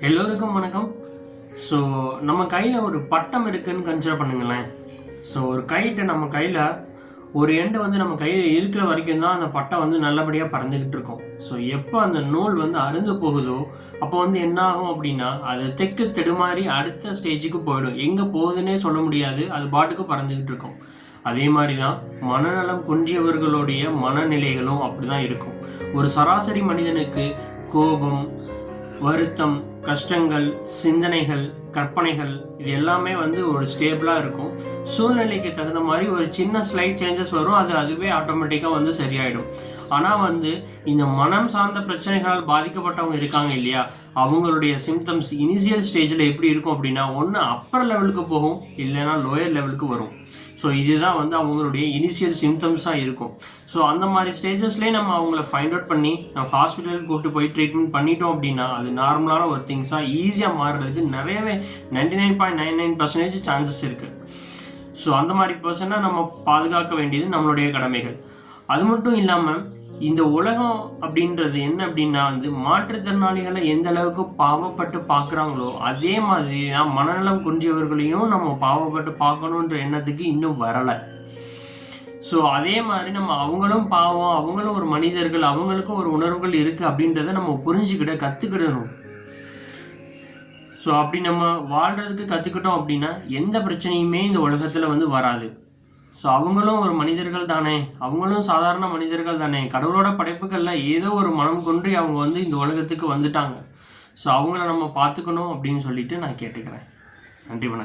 எல்லோருக்கும் வணக்கம். ஸோ நம்ம கையில் ஒரு பட்டம் இருக்குதுன்னு கன்சிடர் பண்ணுங்களேன். ஸோ ஒரு கைட்டை நம்ம கையில் ஒரு எண்டு நம்ம கையில் இருக்கிற வரைக்கும் தான் அந்த பட்டை நல்லபடியாக பறந்துக்கிட்டு இருக்கும். ஸோ எப்போ அந்த நூல் அருந்து போகுதோ அப்போ என்ன ஆகும் அப்படின்னா அது தெற்கு தெடுமாறி அடுத்த ஸ்டேஜுக்கு போயிடும். எங்கே போகுதுன்னே சொல்ல முடியாது, அது பாட்டுக்கு பறந்துக்கிட்டு இருக்கும். அதே மாதிரி தான் மனநலம் குன்றியவர்களுடைய மனநிலைகளும் அப்படி தான் இருக்கும். ஒரு சராசரி மனிதனுக்கு கோபம், வருத்தம், கஷ்டங்கள், சிந்தனைகள், கற்பனைகள் இது எல்லாமே ஒரு ஸ்டேபிளாக இருக்கும். சூழ்நிலைக்கு தகுந்த மாதிரி ஒரு சின்ன ஸ்லைட் சேஞ்சஸ் வரும், அதுவே ஆட்டோமேட்டிக்காக சரியாயிடும். ஆனால் இந்த மனம் சார்ந்த பிரச்சனைகளால் பாதிக்கப்பட்டவங்க இருக்காங்க இல்லையா, அவங்களுடைய சிம்டம்ஸ் இனிஷியல் ஸ்டேஜில் எப்படி இருக்கும் அப்படின்னா ஒன்று அப்பர் லெவலுக்கு போகும், இல்லைன்னா லோயர் லெவலுக்கு வரும். ஸோ இதுதான் அவங்களுடைய இனிஷியல் சிம்டம்ஸாக இருக்கும். ஸோ அந்த மாதிரி ஸ்டேஜஸ்லேயே நம்ம அவங்கள ஃபைண்ட் அவுட் பண்ணி நம்ம ஹாஸ்பிட்டலுக்கு கூப்பிட்டு போய் ட்ரீட்மெண்ட் பண்ணிட்டோம் அப்படின்னா அது நார்மலான ஒரு திங்ஸாக ஈஸியாக மாறுறதுக்கு நிறையவே 99.99% சான்சஸ் இருக்குது. ஸோ அந்த மாதிரி பர்சனை நம்ம பாதுகாக்க வேண்டியது நம்மளுடைய கடமைகள். அது மட்டும் இல்லாமல் இந்த உலகம் அப்படின்றது என்ன அப்படின்னா மாற்றுத்திறனாளிகளை எந்த அளவுக்கு பாவப்பட்டு பார்க்குறாங்களோ அதே மாதிரி தான் மனநலம் குன்றியவர்களையும் நம்ம பாவப்பட்டு பார்க்கணுன்ற எண்ணத்துக்கு இன்னும் வரலை. ஸோ அதே மாதிரி நம்ம அவங்களும் பாவம், அவங்களும் ஒரு மனிதர்கள், அவங்களுக்கும் ஒரு உணர்வுகள் இருக்குது அப்படின்றத நம்ம கற்றுக்கிடணும். ஸோ அப்படி நம்ம வாழ்கிறதுக்கு கற்றுக்கிட்டோம் அப்படின்னா எந்த பிரச்சனையுமே இந்த உலகத்தில் வராது. ஸோ அவங்களும் ஒரு மனிதர்கள் தானே, அவங்களும் சாதாரண மனிதர்கள் தானே, கடவுளோட படைப்புகளில் ஏதோ ஒரு மனம் கொண்டு அவங்க இந்த உலகத்துக்கு வந்துட்டாங்க. ஸோ அவங்கள நம்ம பார்த்துக்கணும் அப்படின்னு சொல்லிட்டு நான் கேட்டுக்கிறேன். நன்றி, வணக்கம்.